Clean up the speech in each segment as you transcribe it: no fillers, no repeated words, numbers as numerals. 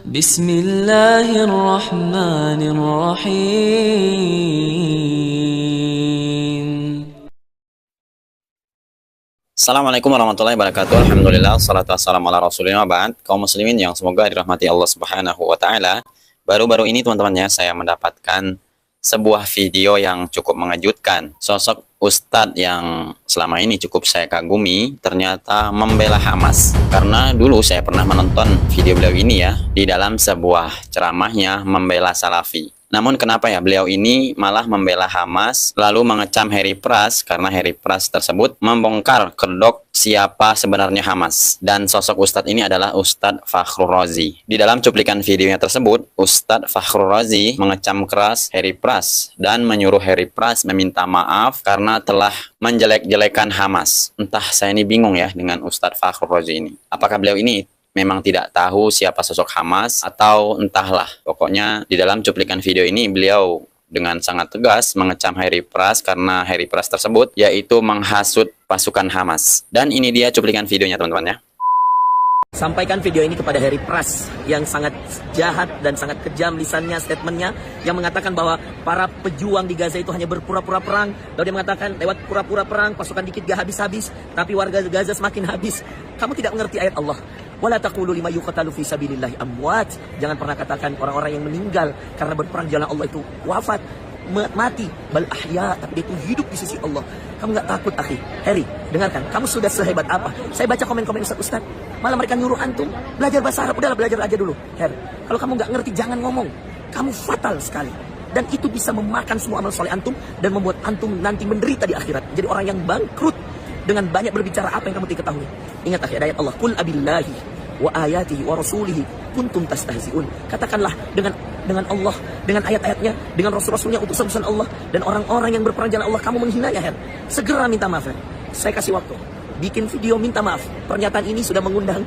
Bismillahirrahmanirrahim. Assalamualaikum warahmatullahi wabarakatuh. Alhamdulillah, salatu wassalamu ala rasulillah ba'd. Kaum muslimin yang semoga dirahmati Allah subhanahu wa ta'ala. Baru-baru ini teman-teman ya, saya mendapatkan sebuah video yang cukup mengejutkan. Sosok Ustadz yang selama ini cukup saya kagumi ternyata membela Hamas. Karena dulu saya pernah menonton video beliau ini ya, di dalam sebuah ceramahnya membela Salafi. Namun kenapa ya beliau ini malah membela Hamas lalu mengecam Harry Pras, karena Harry Pras tersebut membongkar kedok siapa sebenarnya Hamas. Dan sosok Ustadz ini adalah Ustadz Fakhrul Razi. Di dalam cuplikan videonya tersebut, Ustadz Fakhrul Razi mengecam keras Harry Pras dan menyuruh Harry Pras meminta maaf karena telah menjelek-jelekan Hamas. Entah, saya ini bingung ya dengan Ustadz Fakhrul Razi ini. Apakah beliau ini memang tidak tahu siapa sosok Hamas atau entahlah. Pokoknya di dalam cuplikan video ini beliau dengan sangat tegas mengecam Harry Pras karena Harry Pras tersebut yaitu menghasut pasukan Hamas. Dan ini dia cuplikan videonya teman-teman ya. Sampaikan video ini kepada Harry Pras yang sangat jahat dan sangat kejam lisannya, statementnya yang mengatakan bahwa para pejuang di Gaza itu hanya berpura-pura perang. Lalu dia mengatakan lewat pura-pura perang pasukan dikit gak habis-habis, tapi warga Gaza semakin habis. Kamu tidak mengerti ayat Allah. Wala taqulu lima yuqtalu fi sabilillahi amwat. Jangan pernah katakan orang-orang yang meninggal karena berperang jalan Allah itu wafat, mati. Bal ahya, tapi dia itu hidup di sisi Allah. Kamu nggak takut, akhi? Harry, dengarkan, kamu sudah sehebat apa? Saya baca komen-komen Ustaz, malah mereka nyuruh antum belajar bahasa Arab. Udahlah, belajar aja dulu, Harry. Kalau kamu nggak ngerti, jangan ngomong. Kamu fatal sekali. Dan itu bisa memakan semua amal soleh antum dan membuat antum nanti menderita di akhirat. Jadi orang yang bangkrut dengan banyak berbicara apa yang kamu tidak ketahui. Ingat akhi, ayat Allah, qul abillahi wa ayatihi wa rasulihi kuntum tastahzi'un. Katakanlah dengan Allah, dengan ayat-ayatnya, dengan rasul-rasulnya, utusan-utusan Allah dan orang-orang yang berperang jalan Allah kamu menghinanya, Her. Segera minta maaf, Her. Saya kasih waktu. Bikin video minta maaf. Pernyataan ini sudah mengundang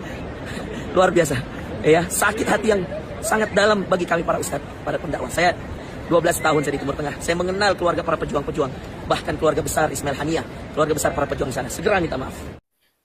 luar biasa. Ya, sakit hati yang sangat dalam bagi kami para ustadz, para pendakwah. Saya 12 tahun saya di Timur Tengah. Saya mengenal keluarga para pejuang-pejuang, bahkan keluarga besar Ismail Haniyah, keluarga besar para pejuang di sana. Segera minta maaf.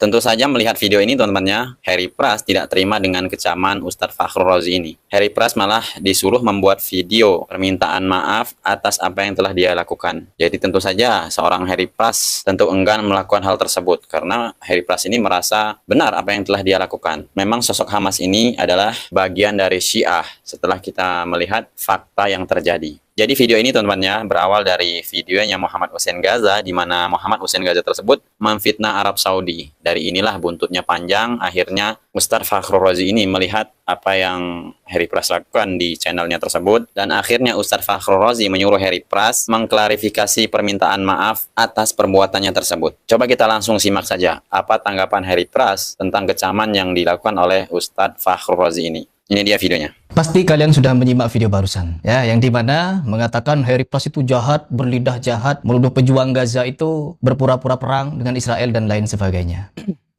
Tentu saja melihat video ini teman-temannya, Harry Pras tidak terima dengan kecaman Ustadz Fakhrul Razi ini. Harry Pras malah disuruh membuat video permintaan maaf atas apa yang telah dia lakukan. Jadi tentu saja seorang Harry Pras tentu enggan melakukan hal tersebut karena Harry Pras ini merasa benar apa yang telah dia lakukan. Memang sosok Hamas ini adalah bagian dari Syiah setelah kita melihat fakta yang terjadi. Jadi video ini teman-temannya berawal dari videonya Muhammad Hussein Gaza, di mana Muhammad Hussein Gaza tersebut memfitnah Arab Saudi. Dari inilah buntutnya panjang, akhirnya Ustadz Fakhrul Razi ini melihat apa yang Harry Pras lakukan di channelnya tersebut, dan akhirnya Ustadz Fakhrul Razi menyuruh Harry Pras mengklarifikasi permintaan maaf atas perbuatannya tersebut. Coba kita langsung simak saja apa tanggapan Harry Pras tentang kecaman yang dilakukan oleh Ustadz Fakhrul Razi ini. Ini dia videonya. Pasti kalian sudah menyimak video barusan, ya, yang dimana mengatakan Harry Pras itu jahat, berlidah jahat, menuduh pejuang Gaza itu berpura-pura perang dengan Israel dan lain sebagainya.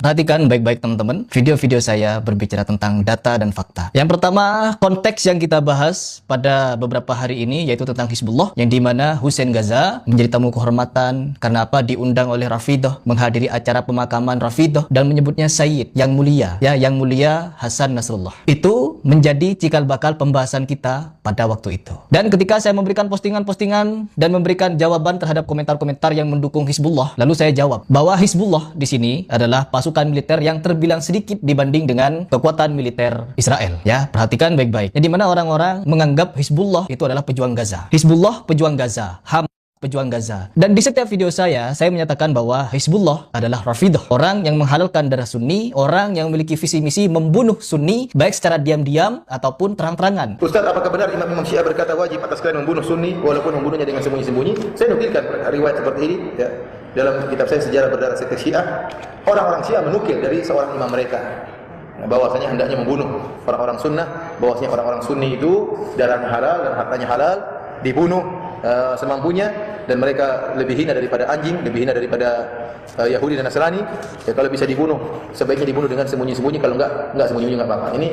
Perhatikan baik-baik teman-teman, video-video saya berbicara tentang data dan fakta. Yang pertama, konteks yang kita bahas pada beberapa hari ini yaitu tentang Hizbullah, yang dimana Hussein Gaza menjadi tamu kehormatan karena apa? Diundang oleh Rafidah, menghadiri acara pemakaman Rafidah dan menyebutnya Sayyid, yang mulia, ya, yang mulia Hasan Nasrullah. Itu menjadi cikal bakal pembahasan kita pada waktu itu. Dan ketika saya memberikan postingan-postingan dan memberikan jawaban terhadap komentar-komentar yang mendukung Hizbullah, lalu saya jawab bahwa Hizbullah di sini adalah pasukan militer yang terbilang sedikit dibanding dengan kekuatan militer Israel. Ya, perhatikan baik-baik. Jadi mana orang-orang menganggap Hizbullah itu adalah pejuang Gaza. Hizbullah pejuang Gaza, Hamas pejuang Gaza. Dan di setiap video saya menyatakan bahwa Hizbullah adalah Rafidah, orang yang menghalalkan darah Sunni, orang yang memiliki visi misi membunuh Sunni baik secara diam-diam ataupun terang-terangan. Ustaz, apakah benar imam-imam Syiah berkata wajib atas kalian membunuh Sunni walaupun membunuhnya dengan sembunyi-sembunyi? Saya nukilkan riwayat seperti ini, ya. Dalam kitab saya Sejarah Berdarah Sekte Syiah, orang-orang Syiah menukil dari seorang imam mereka bahwasanya hendaknya membunuh orang-orang sunnah, bahwasanya orang-orang sunni itu darahnya halal dan hartanya halal, dibunuh semampunya, dan mereka lebih hina daripada anjing, lebih hina daripada Yahudi dan Nasrani. Ya, kalau bisa dibunuh, sebaiknya dibunuh dengan sembunyi-sembunyi, kalau enggak sembunyi-sembunyi enggak apa-apa. Ini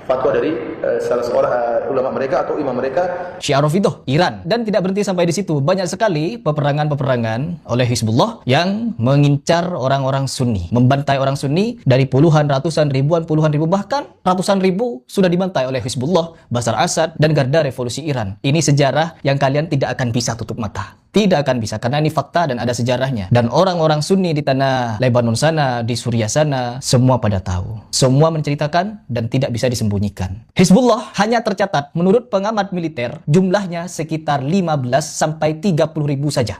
fatwa dari salah seorang ulama mereka atau imam mereka. Syiah Rafidhah Iran. Dan tidak berhenti sampai di situ. Banyak sekali peperangan-peperangan oleh Hizbullah yang mengincar orang-orang Sunni, membantai orang Sunni dari puluhan, ratusan, ribuan, puluhan ribu, bahkan ratusan ribu sudah dibantai oleh Hizbullah, Bashar Assad, dan Garda Revolusi Iran. Ini sejarah yang kalian tidak akan bisa tutup mata. Tidak akan bisa, karena ini fakta dan ada sejarahnya. Dan orang-orang Sunni di tanah Lebanon sana, di Suriah sana, semua pada tahu. Semua menceritakan dan tidak bisa disembunyikan. Hizbullah hanya tercatat menurut pengamat militer jumlahnya sekitar 15 sampai 30 ribu saja.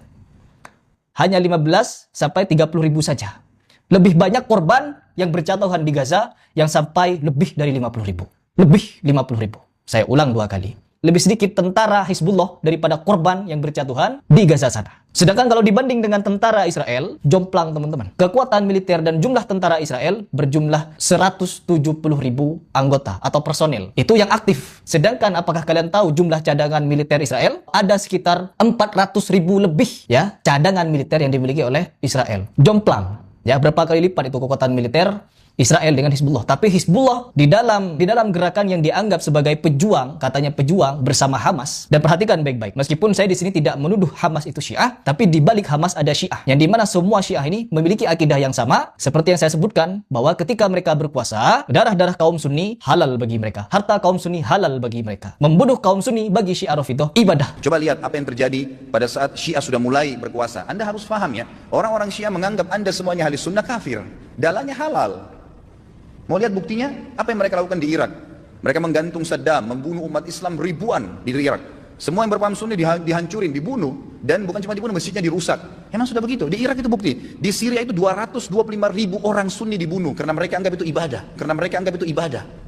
Hanya 15 sampai 30 ribu saja. Lebih banyak korban yang berjatuhan di Gaza yang sampai lebih dari 50 ribu. Lebih 50 ribu. Saya ulang 2 kali. Lebih sedikit tentara Hizbullah daripada korban yang berjatuhan di Gaza sana. Sedangkan kalau dibanding dengan tentara Israel, jomplang teman-teman. Kekuatan militer dan jumlah tentara Israel berjumlah 170 ribu anggota atau personil. Itu yang aktif. Sedangkan apakah kalian tahu jumlah cadangan militer Israel? Ada sekitar 400 ribu lebih ya cadangan militer yang dimiliki oleh Israel. Jomplang. Ya, berapa kali lipat itu kekuatan militer Israel dengan Hizbullah. Tapi Hizbullah di dalam gerakan yang dianggap sebagai pejuang, katanya pejuang bersama Hamas. Dan perhatikan baik-baik, meskipun saya di sini tidak menuduh Hamas itu Syiah, tapi di balik Hamas ada Syiah, yang dimana semua Syiah ini memiliki akidah yang sama, seperti yang saya sebutkan, bahwa ketika mereka berkuasa, darah-darah kaum Sunni halal bagi mereka, harta kaum Sunni halal bagi mereka. Membunuh kaum Sunni bagi Syiah Rafidhah ibadah. Coba lihat apa yang terjadi pada saat Syiah sudah mulai berkuasa. Anda harus paham ya, orang-orang Syiah menganggap Anda semuanya ahli sunnah kafir. Dalahnya halal. Mau lihat buktinya? Apa yang mereka lakukan di Irak? Mereka menggantung Saddam, membunuh umat Islam ribuan di Irak. Semua yang berpaham Sunni dihancurin, dibunuh. Dan bukan cuma dibunuh, masjidnya dirusak. Emang sudah begitu? Di Irak itu bukti. Di Syria itu 225 ribu orang Sunni dibunuh. Karena mereka anggap itu ibadah.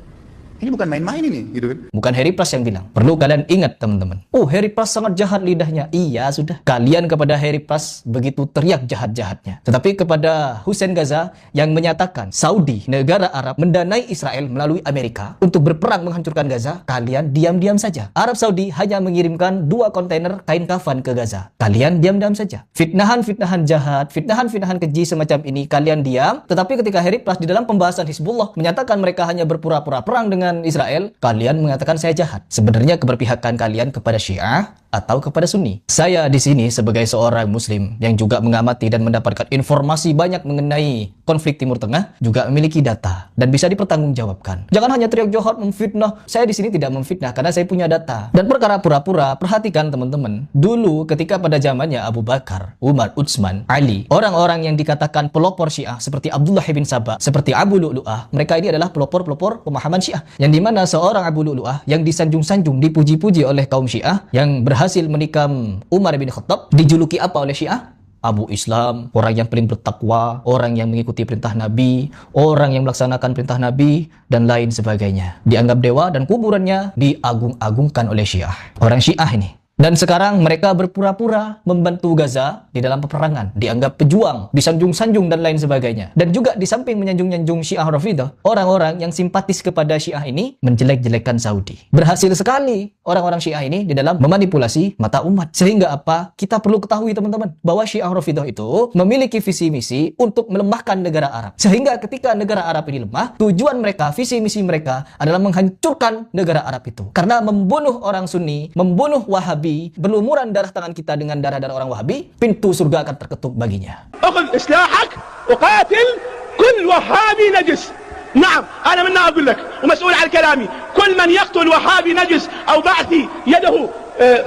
Ini bukan main-main ini, gitu kan? Bukan Harry Pras yang bilang. Perlu kalian ingat teman-teman. Oh, Harry Pras sangat jahat lidahnya. Iya, sudah. Kalian kepada Harry Pras begitu teriak jahat-jahatnya. Tetapi kepada Hussein Gaza yang menyatakan Saudi, negara Arab, mendanai Israel melalui Amerika untuk berperang menghancurkan Gaza, kalian diam-diam saja. Arab Saudi hanya mengirimkan 2 kontainer kain kafan ke Gaza. Kalian diam-diam saja. Fitnahan-fitnahan jahat, fitnahan-fitnahan keji semacam ini, kalian diam. Tetapi ketika Harry Pras di dalam pembahasan Hizbullah menyatakan mereka hanya berpura-pura perang dengan Israel, kalian mengatakan saya jahat. Sebenarnya keberpihakan kalian kepada Syiah atau kepada Sunni. Saya di sini sebagai seorang Muslim yang juga mengamati dan mendapatkan informasi banyak mengenai konflik Timur Tengah, juga memiliki data dan bisa dipertanggungjawabkan. Jangan hanya teriak jahat, memfitnah. Saya di sini tidak memfitnah karena saya punya data. Dan perkara pura-pura, perhatikan teman-teman. Dulu ketika pada zamannya Abu Bakar, Umar, Utsman, Ali, orang-orang yang dikatakan pelopor Syiah seperti Abdullah bin Sabah, seperti Abu Lu'lu'ah, mereka ini adalah pelopor-pelopor pemahaman Syiah. Yang dimana seorang Abu Lu'lu'ah yang disanjung-sanjung, dipuji-puji oleh kaum Syiah, yang berhasil menikam Umar bin Khattab, dijuluki apa oleh Syiah? Abu Islam, orang yang paling bertakwa, orang yang mengikuti perintah Nabi, orang yang melaksanakan perintah Nabi, dan lain sebagainya. Dianggap dewa dan kuburannya diagung-agungkan oleh Syiah. Orang Syiah ini. Dan sekarang mereka berpura-pura membantu Gaza di dalam peperangan, dianggap pejuang, disanjung-sanjung dan lain sebagainya. Dan juga di samping menyanjung-nyanjung Syiah Rafidhah, orang-orang yang simpatis kepada Syiah ini menjelek-jelekkan Saudi. Berhasil sekali orang-orang Syiah ini di dalam memanipulasi mata umat. Sehingga apa? Kita perlu ketahui teman-teman, bahwa Syiah Rafidhah itu memiliki visi misi untuk melemahkan negara Arab. Sehingga ketika negara Arab ini lemah, tujuan mereka, visi misi mereka adalah menghancurkan negara Arab itu. Karena membunuh orang Sunni, membunuh Wahabi, berlumuran darah tangan kita dengan darah-darah orang Wahabi, pintu surga akan terketuk baginya. أخذ إسلاحك وقاتل كل وهابي نجس. نعم أنا من أقول لك ومسؤول عن كلامي. كل من يقتل وهابي نجس أو بعثي يده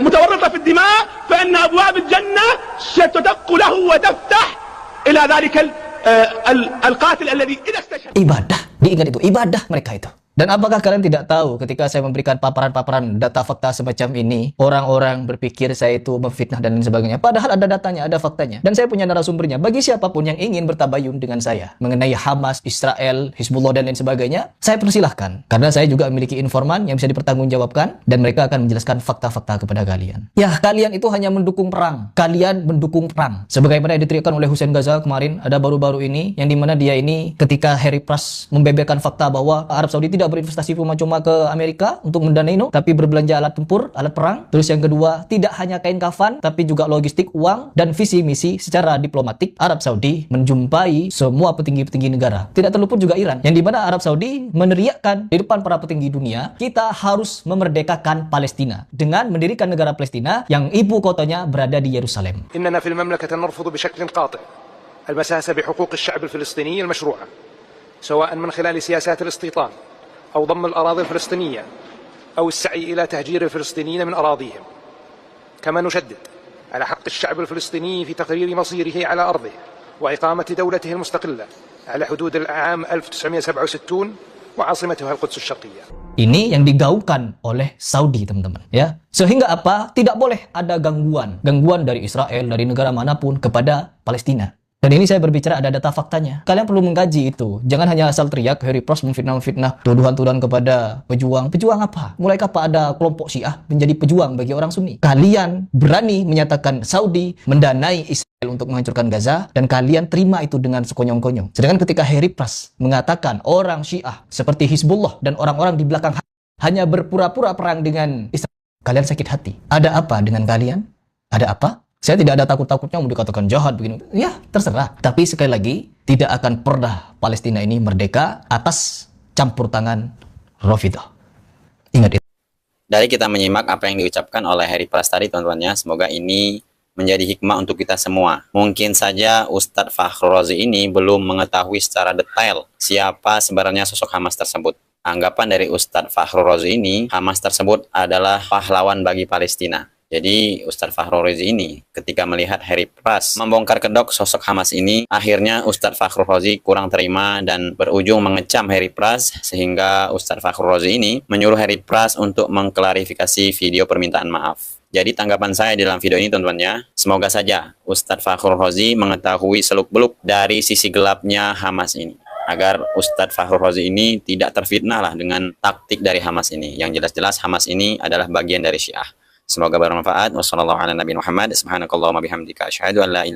متورطة في الدماء فإن أبواب الجنة ستدق له وتفتح إلى ذلك القاتل الذي إذا استشهد. Ibadah, diingat itu, ibadah mereka itu. Dan apakah kalian tidak tahu ketika saya memberikan paparan-paparan data fakta semacam ini, orang-orang berpikir saya itu memfitnah dan lain sebagainya. Padahal ada datanya, ada faktanya. Dan saya punya narasumbernya. Bagi siapapun yang ingin bertabayun dengan saya mengenai Hamas, Israel, Hizbullah dan lain sebagainya, saya persilahkan. Karena saya juga memiliki informan yang bisa dipertanggungjawabkan dan mereka akan menjelaskan fakta-fakta kepada kalian. Ya, kalian itu hanya mendukung perang. Kalian mendukung perang. Sebagaimana yang diteriakkan oleh Hussein Gaza kemarin, ada baru-baru ini, yang dimana dia ini ketika Harry Pras membeberkan fakta bahwa Arab Saudi tidak tidak berinvestasi cuma-cuma ke Amerika untuk mendanai tapi berbelanja alat tempur, alat perang. Terus yang kedua, tidak hanya kain kafan, tapi juga logistik, uang, dan visi misi secara diplomatik. Arab Saudi menjumpai semua petinggi-petinggi negara. Tidak terluput juga Iran, yang dimana Arab Saudi meneriakkan di depan para petinggi dunia, kita harus memerdekakan Palestina dengan mendirikan negara Palestina yang ibu kotanya berada di Yerusalem. إننا في المملكة نرفض بشكل قاطع المساس بحقوق الشعب الفلسطيني المشروعة سواء من خلال سياسات الاستيطان أو ضم الأراضي الفلسطينية أو السعي إلى تهجير الفلسطينيين من أراضيهم كما نشدد على حق الشعب الفلسطيني في تقرير مصيره على أرضه وإقامة دولته المستقلة على حدود العام 1967 وعاصمتها القدس الشرقية. Ini yang digaungkan oleh Saudi, teman-teman, ya. Sehingga apa? Tidak boleh ada gangguan dari Israel, dari negara manapun kepada Palestina. Dan ini saya berbicara ada data faktanya. Kalian perlu mengkaji itu. Jangan hanya asal teriak, Harry Pross memfitnah tuduhan-tuduhan kepada pejuang. Pejuang apa? Mulai kapan ada kelompok Syiah menjadi pejuang bagi orang Sunni? Kalian berani menyatakan Saudi mendanai Israel untuk menghancurkan Gaza, dan kalian terima itu dengan sekonyong-konyong. Sedangkan ketika Harry Pross mengatakan orang Syiah seperti Hizbullah dan orang-orang di belakang hanya berpura-pura perang dengan Israel, kalian sakit hati. Ada apa dengan kalian? Ada apa? Saya tidak ada takut-takutnya mau dikatakan jahat begini. Ya, terserah. Tapi sekali lagi, tidak akan pernah Palestina ini merdeka atas campur tangan Rafidhah. Ingat itu. Dari kita menyimak apa yang diucapkan oleh Harry Pross tadi, teman-teman, semoga ini menjadi hikmah untuk kita semua. Mungkin saja Ustadz Fakhrul Razi ini belum mengetahui secara detail siapa sebenarnya sosok Hamas tersebut. Anggapan dari Ustadz Fakhrul Razi ini, Hamas tersebut adalah pahlawan bagi Palestina. Jadi Ustadz Fakhrul Razi ini ketika melihat Harry Pross membongkar kedok sosok Hamas ini, akhirnya Ustadz Fakhrul Razi kurang terima dan berujung mengecam Harry Pross, sehingga Ustadz Fakhrul Razi ini menyuruh Harry Pross untuk mengklarifikasi video permintaan maaf. Jadi tanggapan saya di dalam video ini, teman-teman, ya, semoga saja Ustadz Fakhrul Razi mengetahui seluk-beluk dari sisi gelapnya Hamas ini, agar Ustadz Fakhrul Razi ini tidak terfitnah lah dengan taktik dari Hamas ini. Yang jelas-jelas Hamas ini adalah bagian dari Syiah. Semoga bermanfaat. Wassalamualaikum warahmatullahi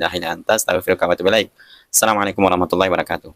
wabarakatuh. Assalamualaikum warahmatullahi wabarakatuh.